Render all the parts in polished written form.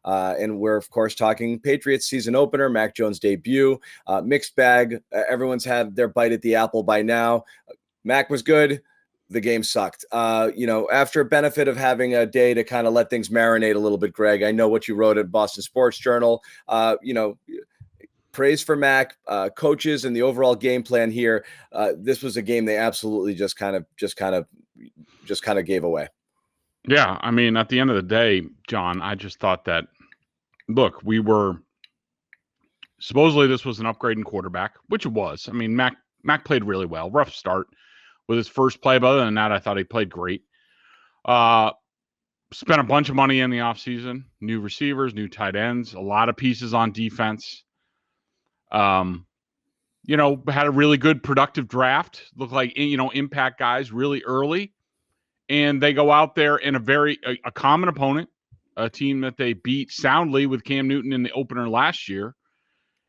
And we're, of course, talking Patriots season opener, Mac Jones debut, mixed bag. Everyone's had their bite at the apple by now. Mac was good. The game sucked. After a benefit of having a day to kind of let things marinate a little bit, Greg, I know what you wrote at Boston Sports Journal. Praise for Mac, coaches, and the overall game plan here. This was a game they absolutely just kind of gave away. Yeah, I mean, at the end of the day, John, I just thought that, look, supposedly this was an upgrade in quarterback, which it was. I mean, Mac played really well. Rough start with his first play, but other than that, I thought he played great. Spent a bunch of money in the offseason, new receivers, new tight ends, a lot of pieces on defense. Had a really good productive draft. Looked like, impact guys really early. And they go out there in a common opponent, a team that they beat soundly with Cam Newton in the opener last year,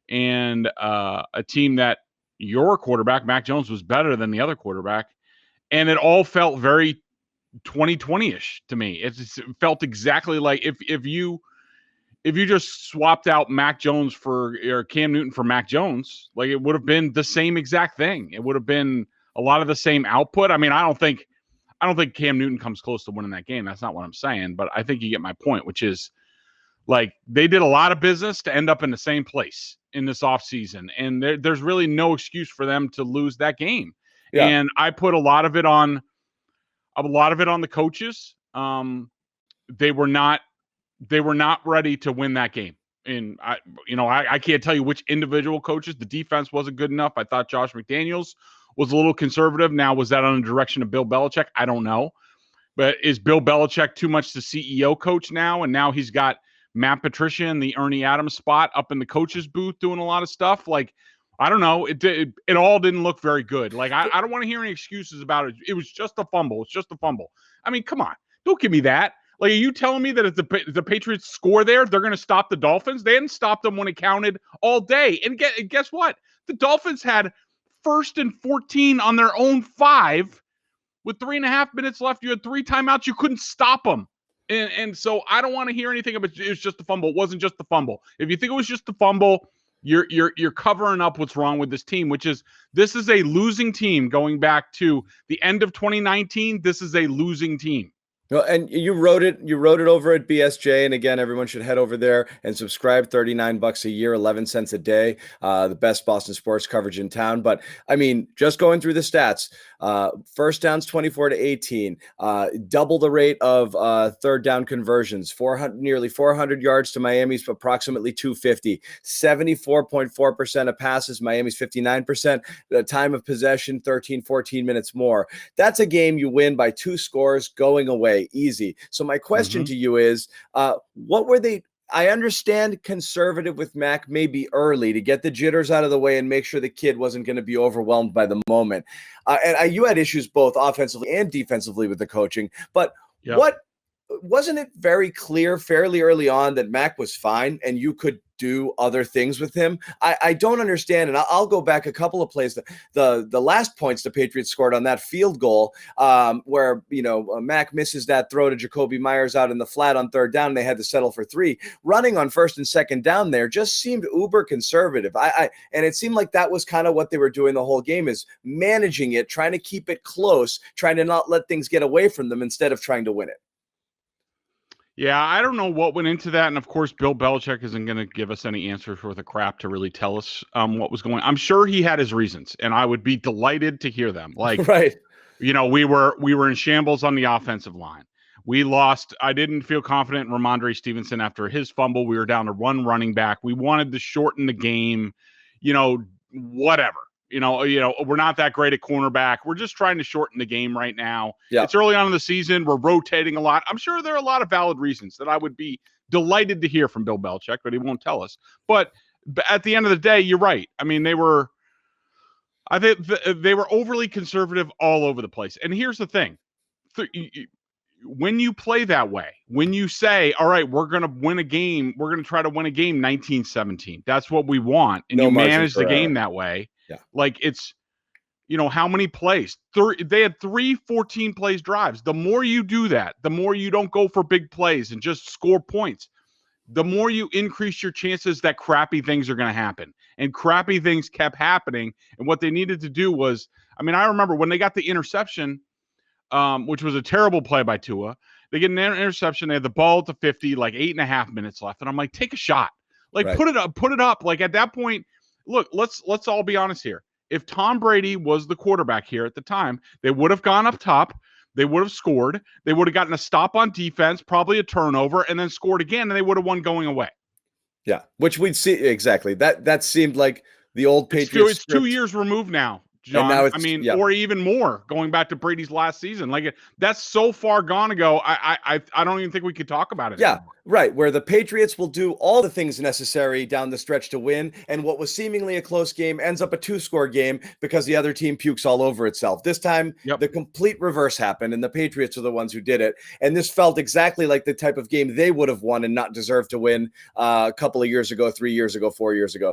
and a team that your quarterback, Mac Jones, was better than the other quarterback. And it all felt very 2020-ish to me. It felt exactly like if you just swapped out Mac Jones or Cam Newton for Mac Jones, like it would have been the same exact thing. It would have been a lot of the same output. I mean, I don't think Cam Newton comes close to winning that game. That's not what I'm saying, but I think you get my point, which is like they did a lot of business to end up in the same place in this offseason, and there's really no excuse for them to lose that game. Yeah. And I put a lot of it on the coaches. They were not ready to win that game. And I can't tell you which individual coaches. The defense wasn't good enough. I thought Josh McDaniels was a little conservative. Now, was that under the direction of Bill Belichick? I don't know. But is Bill Belichick too much the CEO coach now? And now he's got Matt Patricia in the Ernie Adams spot up in the coach's booth doing a lot of stuff. Like, I don't know. It all didn't look very good. Like, I don't want to hear any excuses about it. It was just a fumble. It's just a fumble. I mean, come on. Don't give me that. Like, are you telling me that if the Patriots score there, they're going to stop the Dolphins? They didn't stop them when it counted all day. And guess what? The Dolphins had 1st and 14 on their own 5 with 3.5 minutes left. You had 3 timeouts. You couldn't stop them. And so I don't want to hear anything about it was just a fumble. It wasn't just the fumble. If you think it was just the fumble, you're covering up what's wrong with this team, which is this is a losing team going back to the end of 2019. This is a losing team. Well, and you wrote it over at BSJ. And again, everyone should head over there and subscribe. $39 a year, 11 cents a day. The best Boston sports coverage in town. But I mean, just going through the stats, first downs, 24-18, double the rate of third down conversions, nearly 400 yards to Miami's approximately 250, 74.4% of passes, Miami's 59%, the time of possession, 14 minutes more. That's a game you win by 2 scores going away. Easy. So my question to you is, what were they? I understand conservative with Mac maybe early to get the jitters out of the way and make sure the kid wasn't going to be overwhelmed by the moment. You had issues both offensively and defensively with the coaching, but wasn't it very clear fairly early on that Mac was fine and you could do other things with him? I don't understand, and I'll go back a couple of plays. The last points the Patriots scored on that field goal, where Mac misses that throw to Jacoby Myers out in the flat on third down. They had to settle for 3. Running on first and second down there just seemed uber conservative. And it seemed like that was kind of what they were doing the whole game, is managing it, trying to keep it close, trying to not let things get away from them instead of trying to win it. Yeah, I don't know what went into that. And of course, Bill Belichick isn't going to give us any answers worth of crap to really tell us what was going on. I'm sure he had his reasons, and I would be delighted to hear them. Like, right. We were in shambles on the offensive line. We lost. I didn't feel confident in Ramondre Stevenson after his fumble. We were down to 1 running back. We wanted to shorten the game, whatever. We're not that great at cornerback. We're just trying to shorten the game right now. Yeah. It's early on in the season. We're rotating a lot. I'm sure there are a lot of valid reasons that I would be delighted to hear from Bill Belichick, but he won't tell us. But at the end of the day, you're right. I mean, I think they were overly conservative all over the place. And here's the thing. When you play that way, when you say, all right, we're going to win a game, we're going to try to win a game 19-17. That's what we want. And you manage the game that way. Yeah. Like it's, how many plays? They had 3 14 plays drives. The more you do that, the more you don't go for big plays and just score points. the more you increase your chances that crappy things are going to happen. And crappy things kept happening. And what they needed to do was, I mean, I remember when they got the interception, which was a terrible play by Tua. They get an interception. They had the ball at the 50, like 8.5 minutes left. And I'm like, take a shot. Like, Right. put it up. Like, at that point, look, let's all be honest here. If Tom Brady was the quarterback here at the time, they would have gone up top. They would have scored. They would have gotten a stop on defense, probably a turnover, and then scored again, and they would have won going away. Yeah, which we'd see exactly. That seemed like the old Patriots. It's 2 years removed now, John. And now or even more, going back to Brady's last season. Like, that's so far gone ago. I don't even think we could talk about it anymore. Right, where the Patriots will do all the things necessary down the stretch to win, and what was seemingly a close game ends up a 2-score game because the other team pukes all over itself. This time, the complete reverse happened, and the Patriots are the ones who did it. And this felt exactly like the type of game they would have won and not deserved to win a couple of years ago, 3 years ago, 4 years ago.